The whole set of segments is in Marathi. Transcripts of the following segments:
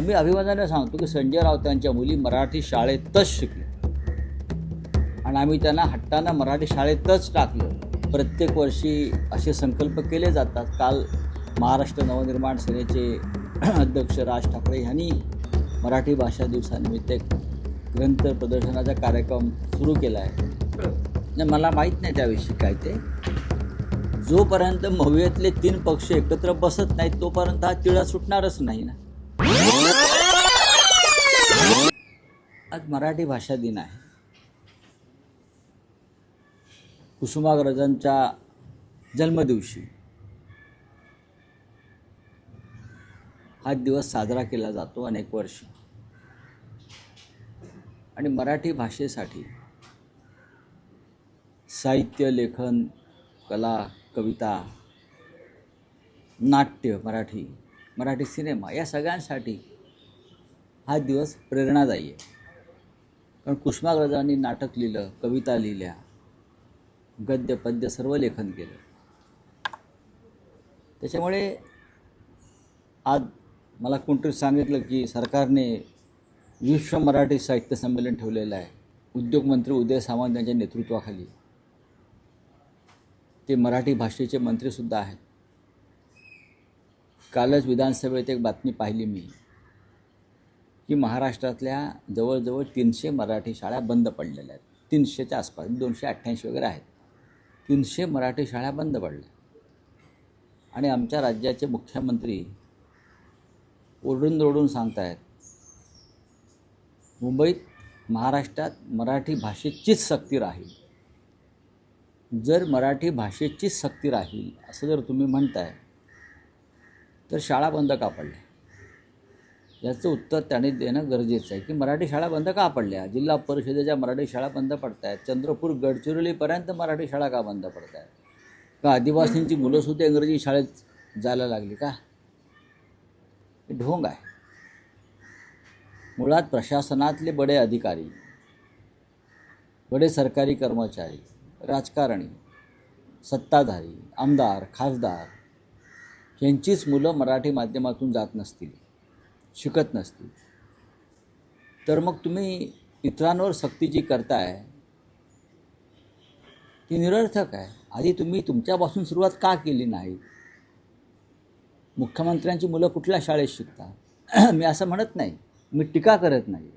आम्ही अभिमानाने सांगतो की संजय राऊतांच्या मुली मराठी शाळेतच शिकल्या आणि आम्ही त्यांना हट्टानं मराठी शाळेतच टाकलं. प्रत्येक वर्षी असे संकल्प केले जातात. काल महाराष्ट्र नवनिर्माण सेनेचे अध्यक्ष राज ठाकरे यांनी मराठी भाषा दिवसानिमित्त एक ग्रंथ प्रदर्शनाचा कार्यक्रम सुरू केला आहे. मला माहीत नाही त्याविषयी काय ते. जोपर्यंत महुयातले 3 पक्ष एकत्र बसत नाहीत तोपर्यंत हा तिळा सुटणारच नाही ना. आज मराठी भाषा दिन आहे. कुसुमाग्रजांच्या जन्मदिवशी हा दिवस साजरा केला जातो अनेक वर्ष. आणि मराठी भाषेसाठी साहित्य, लेखन, कला, कविता, नाट्य, मराठी सिनेमा या सगळ्यांसाठी हा दिवस प्रेरणादायी आहे. कारण कुसुमाग्रजांनी नाटक लिहिलं, कविता लिहिल्या, गद्य पद्य सर्व लेखन केलं. त्याच्यामुळे आज मला कोणतरी सांगितलं की सरकारने विश्व मराठी साहित्य संमेलन ठेवलेलं आहे. उद्योगमंत्री उदय सामंत यांच्या नेतृत्वाखाली. ते मराठी भाषेचे मंत्रीसुद्धा आहेत. कालच विधानसभेत एक बातमी पाहिली मी की महाराष्ट्रातल्या जवळजवळ 300 मराठी शाळा बंद पडलेल्या आहेत. 300च्या आसपास, 288 वगैरे आहेत. 300 मराठी शाळा बंद पडल्या. आणि आमच्या राज्याचे मुख्यमंत्री ओरडून सांगत आहेत मुंबईत, महाराष्ट्रात मराठी भाषेचीच सक्ती राहील. जर मराठी भाषेचीच सक्ती राहील असं जर तुम्ही म्हणताय तर शाळा बंद का पडल्या? याचं उत्तर त्यांनी देणं गरजेचं आहे की मराठी शाळा बंद का पडल्या? जिल्हा परिषदेच्या मराठी शाळा बंद पडत आहेत. चंद्रपूर गडचिरोलीपर्यंत मराठी शाळा का बंद पडत आहेत? का आदिवासींची मुलंसुद्धा इंग्रजी शाळेत जायला लागली का? हे ढोंग आहे. मुळात प्रशासनातले बडे अधिकारी, बडे सरकारी कर्मचारी, राजकारणी, सत्ताधारी, आमदार, खासदार यांचीच मुलं मराठी माध्यमातून जात नसतील, शिकत नसतील, तर मग तुम्ही इतरांवर सक्ती जी करताय ती निरर्थक आहे. आधी तुम्ही तुमच्यापासून सुरुवात का केली नाही? मुख्यमंत्र्यांची मुलं कुठल्या शाळेत शिकतात? मी असं म्हणत नाही, मी टीका करत नाही.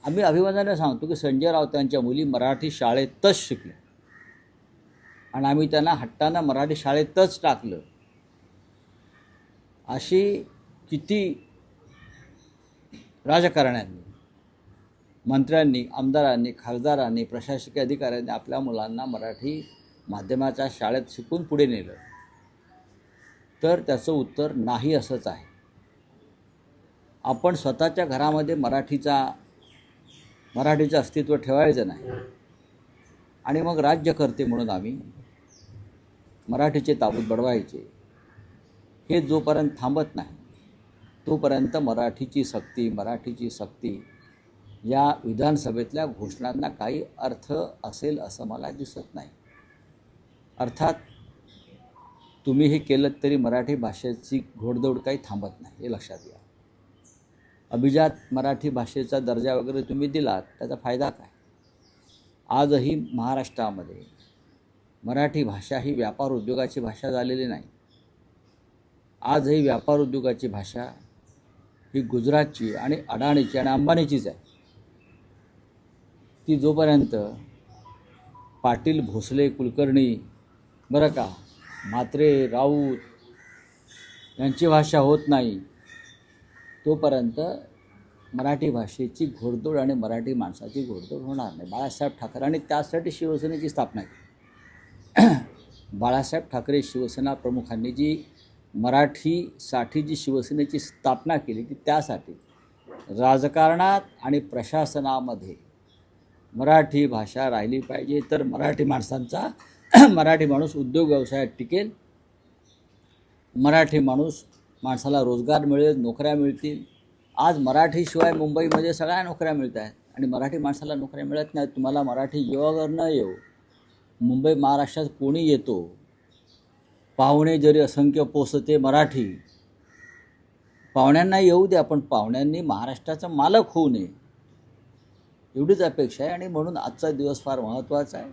आम्ही अभिमानाने सांगतो की संजय राऊतांच्या मुली मराठी शाळेतच शिकल्या आणि आम्ही त्यांना हट्टानं मराठी शाळेतच टाकलं. अशी किती राजकारण्यांनी, मंत्र्यांनी, आमदारांनी, खासदारांनी, प्रशासकीय अधिकाऱ्यांनी आपल्या मुलांना मराठी माध्यमाच्या शाळेत शिकून पुढे नेलं? तर त्याचं उत्तर नाही असंच आहे. आपण स्वतःच्या घरामध्ये मराठीचं अस्तित्व ठेवायचं नाही आणि मग राज्यकर्ते म्हणून आम्ही मराठीचे ताबूत बडवायचे. हे जोपर्यंत थांबत नाही तोपर्यंत मराठीची सक्ती या विधानसभेतल्या घोषणांना काही अर्थ असेल असं मला दिसत नाही. अर्थात तुम्ही हे केलं तरी मराठी भाषेची घोडदौड काही थांबत नाही, हे लक्षात घ्या. अभिजात मराठी भाषेचा दर्जा वगैरे तुम्ही दिलात, त्याचा फायदा काय? आजही महाराष्ट्रामध्ये मराठी भाषा ही व्यापार उद्योगाची भाषा झालेली नाही. आजही व्यापार उद्योगाची भाषा ही गुजरातची आणि अडाणीची आणि अंबानीचीच आहे. ती जोपर्यंत पाटील, भोसले, कुलकर्णी, बरं का, म्हात्रे, राऊत यांची भाषा होत नाही तोपर्यंत मराठी भाषेची घोडदौड आणि मराठी माणसाची घोडदौड होणार नाही. बाळासाहेब ठाकरेंनी त्यासाठी शिवसेनेची स्थापना केली. बाळासाहेब ठाकरे शिवसेना प्रमुखांनी जी मराठीसाठी जी शिवसेनेची स्थापना केली ती त्यासाठी. राजकारणात आणि प्रशासनामध्ये मराठी भाषा राहिली पाहिजे तर मराठी माणूस उद्योग व्यवसायात टिकेल. मराठी माणसाला रोजगार मिळेल, नोकऱ्या मिळतील. आज मराठीशिवाय मुंबईमध्ये सगळ्या नोकऱ्या मिळत आहेत आणि मराठी माणसाला नोकऱ्या मिळत नाहीत. तुम्हाला मराठी येऊ अगर न येऊ, मुंबई महाराष्ट्रात कोणी येतो, पाहुणे जरी असंख्य पोचते मराठी, पाहुण्यांना येऊ द्या, पण पाहुण्यांनी महाराष्ट्राचा मालक होऊ नये एवढीच अपेक्षा आहे. आणि म्हणून आजचा दिवस फार महत्त्वाचा आहे.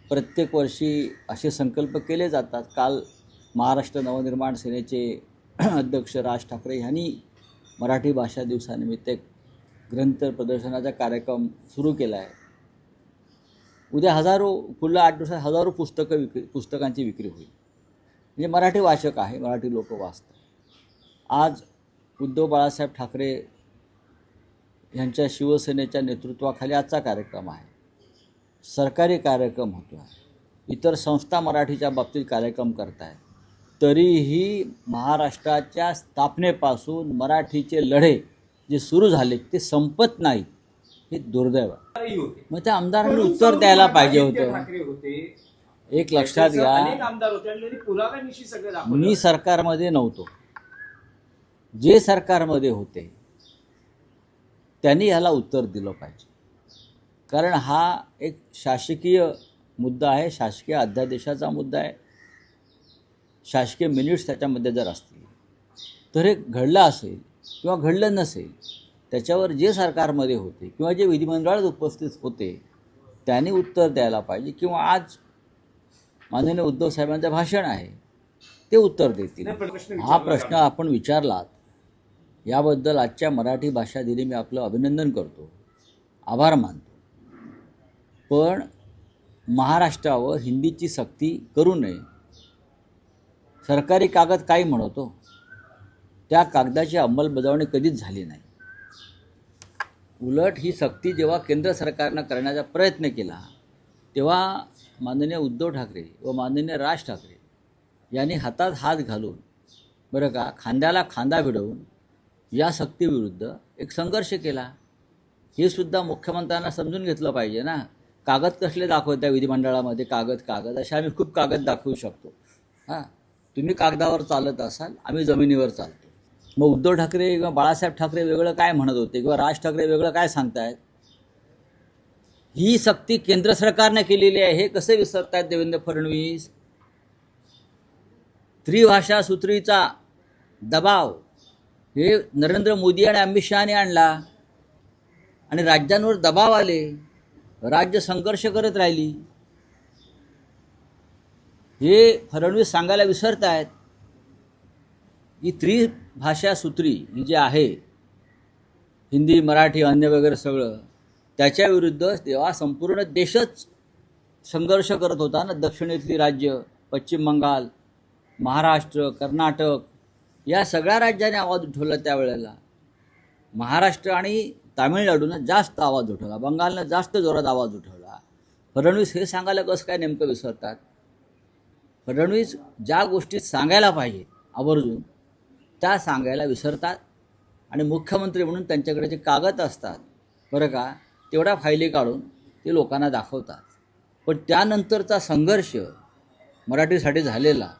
प्रत्येक वर्षी असे संकल्प केले जातात. काल महाराष्ट्र नवनिर्माण सेनेचे अध्यक्ष राज ठाकरे यांनी मराठी भाषा दिवसानिमित्त एक ग्रंथ प्रदर्शनाचा कार्यक्रम सुरू केला आहे. उद्या पुढल्या 8 दिवसात हजारो पुस्तकांची विक्री होईल. म्हणजे मराठी वाचक आहे, मराठी लोक वाचतात. आज उद्धव बाळासाहेब ठाकरे यांच्या शिवसेनेच्या नेतृत्वाखाली आजचा कार्यक्रम आहे. सरकारी कार्यक्रम होतो आहे. इतर संस्था मराठीच्या बाबतीत कार्यक्रम करत आहेत. तरीही महाराष्ट्राच्या स्थापनेपासून मराठीचे लढे जे सुरू झाले ते संपत नाहीत. हे दुर्दैव आहे. मग त्या आमदारांनी उत्तर द्यायला पाहिजे होतं. एक लक्षात घ्या, मी सरकारमध्ये नव्हतो. जे सरकारमध्ये होते त्यांनी ह्याला उत्तर दिलं पाहिजे. कारण हा एक शासकीय मुद्दा आहे, शासकीय अध्यादेशाचा मुद्दा आहे. शासकीय मिनिट्स त्याच्यामध्ये जर असतील तर हे घडलं असेल किंवा घडलं नसेल, त्याच्यावर जे सरकारमध्ये होते किंवा जे विधिमंडळात उपस्थित होते त्यांनी उत्तर द्यायला पाहिजे. किंवा आज माननीय उद्धव साहेबांचं भाषण आहे ते उत्तर देतील. हा प्रश्न आपण विचारलात याबद्दल आजच्या मराठी भाषा दिनी मी आपलं अभिनंदन करतो, आभार मानतो. पण महाराष्ट्रावर हिंदीची सक्ती करू नये. सरकारी कागद काय म्हणतो, त्या कागदाची अंमलबजावणी कधीच झाली नाही. उलट ही सक्ती जेव्हा केंद्र सरकारनं करण्याचा प्रयत्न केला तेव्हा माननीय उद्धव ठाकरे व माननीय राज ठाकरे यांनी हातात हात घालून, बरं का, खांद्याला खांदा भिडवून या सक्तीविरुद्ध एक संघर्ष केला. हे सुद्धा मुख्यमंत्र्यांना समजून घेतलं पाहिजे ना. कागद कसले दाखवत्या विधिमंडळामध्ये, कागद असे आम्ही खूप कागद दाखवू शकतो. हां, तुम्ही कागदावर चालत असाल, आम्ही जमिनीवर चालतो. मग उद्धव ठाकरे किंवा बाळासाहेब ठाकरे वेगळं काय म्हणत होते किंवा राज ठाकरे वेगळं काय सांगतायत? ही सक्ती केंद्र सरकारने केलेली आहे. हे कसे विसरतायत देवेंद्र फडणवीस? त्रिभाषा सूत्रीचा दबाव हे नरेंद्र मोदी आणि अमित शहाने आणला आणि राज्यांवर दबाव आले, राज्य संघर्ष करत राहिली. हे फडणवीस सांगायला विसरत आहेत. ही त्रिभाषा सूत्री ही जी आहे, हिंदी मराठी अन्य वगैरे सगळं, त्याच्याविरुद्ध तेव्हा संपूर्ण देशच संघर्ष करत होता ना. दक्षिणेतली राज्य, पश्चिम बंगाल, महाराष्ट्र, कर्नाटक या सगळ्या राज्याने आवाज उठवला त्यावेळेला. महाराष्ट्र आणि तामिळनाडूनं जास्त आवाज उठवला, बंगालनं जास्त जोरात आवाज उठवला. फडणवीस हे सांगायला कसं काय नेमकं विसरतात? फडणवीस ज्या गोष्टी सांगायला पाहिजेत आवर्जून त्या सांगायला विसरतात. आणि मुख्यमंत्री म्हणून त्यांच्याकडे जे कागद असतात, बरं का, तेवढ्या फायली काढून ते लोकांना दाखवतात. पण त्यानंतरचा संघर्ष मराठीसाठी झालेला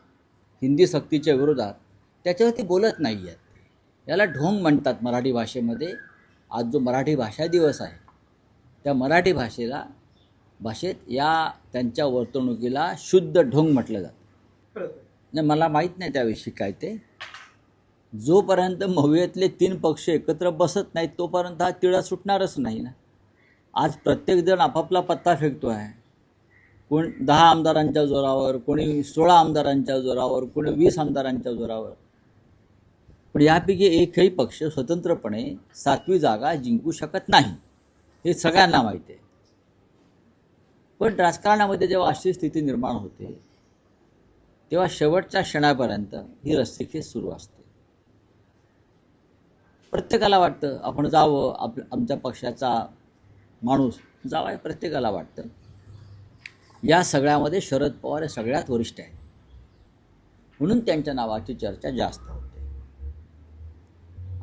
हिंदी सक्तीच्या विरोधात, त्याच्यावरती बोलत नाही आहेत. याला ढोंग म्हणतात मराठी भाषेमध्ये. आज जो मराठी भाषा दिवस आहे त्या मराठी भाषेत या त्यांच्या वर्तणुकीला शुद्ध ढोंग म्हटलं जातं. नाही, मला माहीत नाही त्याविषयी काय ते. जोपर्यंत महुयातले 3 पक्ष एकत्र बसत नाहीत तोपर्यंत हा तिळा सुटणारच नाही ना. आज प्रत्येकजण आपापला पत्ता फेकतो आहे. कोण 10 आमदारांच्या जोरावर, कोणी 16 आमदारांच्या जोरावर, कोणी 20 आमदारांच्या जोरावर. पण यापैकी एकही पक्ष स्वतंत्रपणे 7वी जागा जिंकू शकत नाही, हे सगळ्यांना माहिती आहे. पण राजकारणामध्ये जेव्हा अशी स्थिती निर्माण होते तेव्हा शेवटच्या क्षणापर्यंत ही रस्सीखेच सुरू असते. प्रत्येकाला वाटतं आपण जावं, आमच्या पक्षाचा माणूस जावा, प्रत्येकाला वाटतं. या सगळ्यामध्ये शरद पवार हे सगळ्यात वरिष्ठ आहेत म्हणून त्यांच्या नावाची चर्चा जास्त होते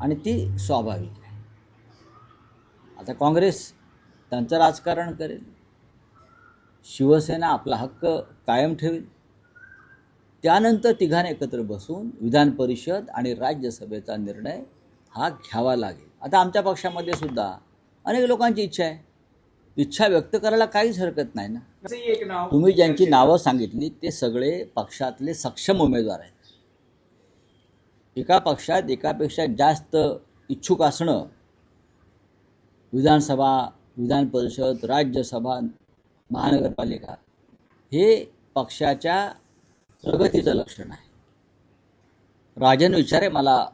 आणि ती स्वाभाविक आहे. आता काँग्रेस त्यांचं राजकारण करेल, शिवसेना आपला हक्क कायम ठेवेल. त्यानंतर तिघांनी एकत्र बसून विधान परिषद आणि राज्यसभेचा निर्णय हा घ्यावा लागेल. आता आमच्या पक्षामध्ये सुद्धा अनेक लोकांची इच्छा आहे. इच्छा व्यक्त करायला काहीच हरकत नाही ना. तुम्ही ज्यांची नावं सांगितली ते सगळे पक्षातले सक्षम उमेदवार आहेत. एका पक्षात एकापेक्षा जास्त इच्छुक असणं, विधानसभा, विधान परिषद, राज्यसभा, महानगरपालिका, हे पक्षाच्या प्रगतीचं लक्षण आहे. राजन विचारे मला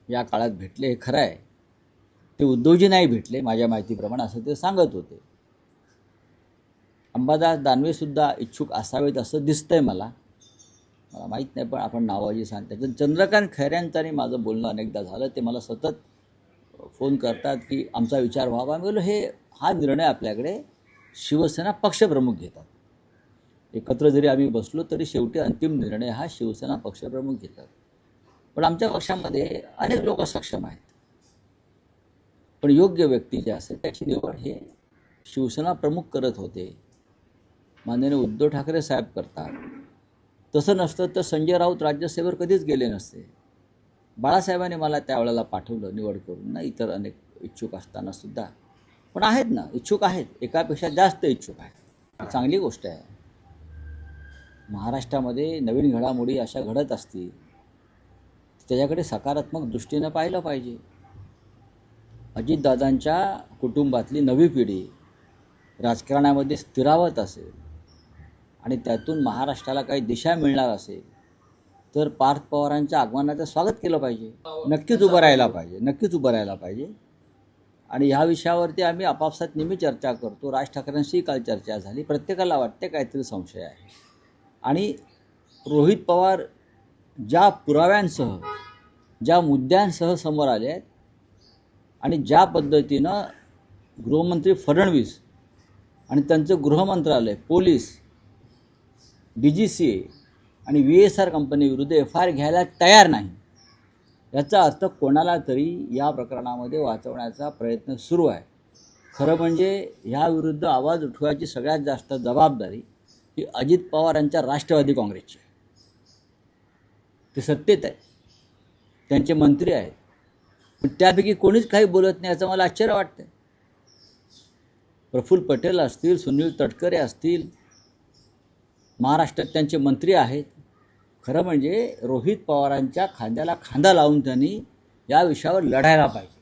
या काळात भेटले, हे खरं आहे. ते उद्धवजी नाही भेटले माझ्या माहितीप्रमाणे, असं ते सांगत होते. अंबादास दानवेसुद्धा इच्छुक असावेत असं दिसतंय मला माहीत नाही, पण आपण नावाजी सांगता. चंद्रकांत खैऱ्यांचं आणि माझं बोलणं अनेकदा झालं. ते मला सतत फोन करतात की आमचा विचार व्हावा. मी बोललो हा निर्णय आपल्याकडे शिवसेना पक्षप्रमुख घेतात. एकत्र जरी आम्ही बसलो तरी शेवटी अंतिम निर्णय हा शिवसेना पक्षप्रमुख घेतात. पण आमच्या पक्षामध्ये अनेक लोक सक्षम आहेत, पण योग्य व्यक्ती जे असेल त्याची निवड हे शिवसेना प्रमुख करत होते, माननीय उद्धव ठाकरे साहेब करतात. तसं नसतं तर संजय राऊत राज्यसभेवर कधीच गेले नसते. बाळासाहेबांनी मला त्यावेळेला पाठवलं निवड करून ना, इतर अनेक इच्छुक असताना सुद्धा. पण आहेत ना, इच्छुक आहेत, एकापेक्षा जास्त इच्छुक आहेत. चांगली गोष्ट आहे. महाराष्ट्रामध्ये नवीन घडामोडी अशा घडत असतील, त्याच्याकडे सकारात्मक दृष्टीनं पाहिलं पाहिजे. अजितदादांच्या कुटुंबातली नवी पिढी राजकारणामध्ये स्थिरावत असेल आणि त्यातून महाराष्ट्राला काही दिशा मिळणार असेल तर पार्थ पवारांच्या आगमनाचं स्वागत केलं पाहिजे. नक्कीच उभं राहायला पाहिजे. आणि ह्या विषयावरती आम्ही आपापसात नेहमी चर्चा करतो. राज ठाकरेंशी काल चर्चा झाली. प्रत्येकाला वाटते काहीतरी संशय आहे. आणि रोहित पवार ज्या पुराव्यांसह, ज्या मुद्द्यांसह समोर आले आहेत आणि ज्या पद्धतीनं गृहमंत्री फडणवीस आणि त्यांचं गृहमंत्रालय, पोलीस, DGCA आणि VSR कंपनीविरुद्ध FIR घ्यायला तयार नाही, याचा अर्थ कोणाला तरी या प्रकरणामध्ये वाचवण्याचा प्रयत्न सुरू आहे. खरं म्हणजे ह्याविरुद्ध आवाज उठवायची सगळ्यात जास्त जबाबदारी ही अजित पवार यांच्या राष्ट्रवादी काँग्रेसची आहे. ते सत्तेत आहे, त्यांचे मंत्री आहेत, पण त्यापैकी कोणीच काही बोलत नाही, याचं मला आश्चर्य वाटतं. प्रफुल्ल पटेल असतील, सुनील तटकरे असतील, महाराष्ट्रात त्यांचे मंत्री आहेत. खरं म्हणजे रोहित पवारांच्या खांद्याला खांदा लावून त्यांनी या विषयावर लढायला पाहिजे.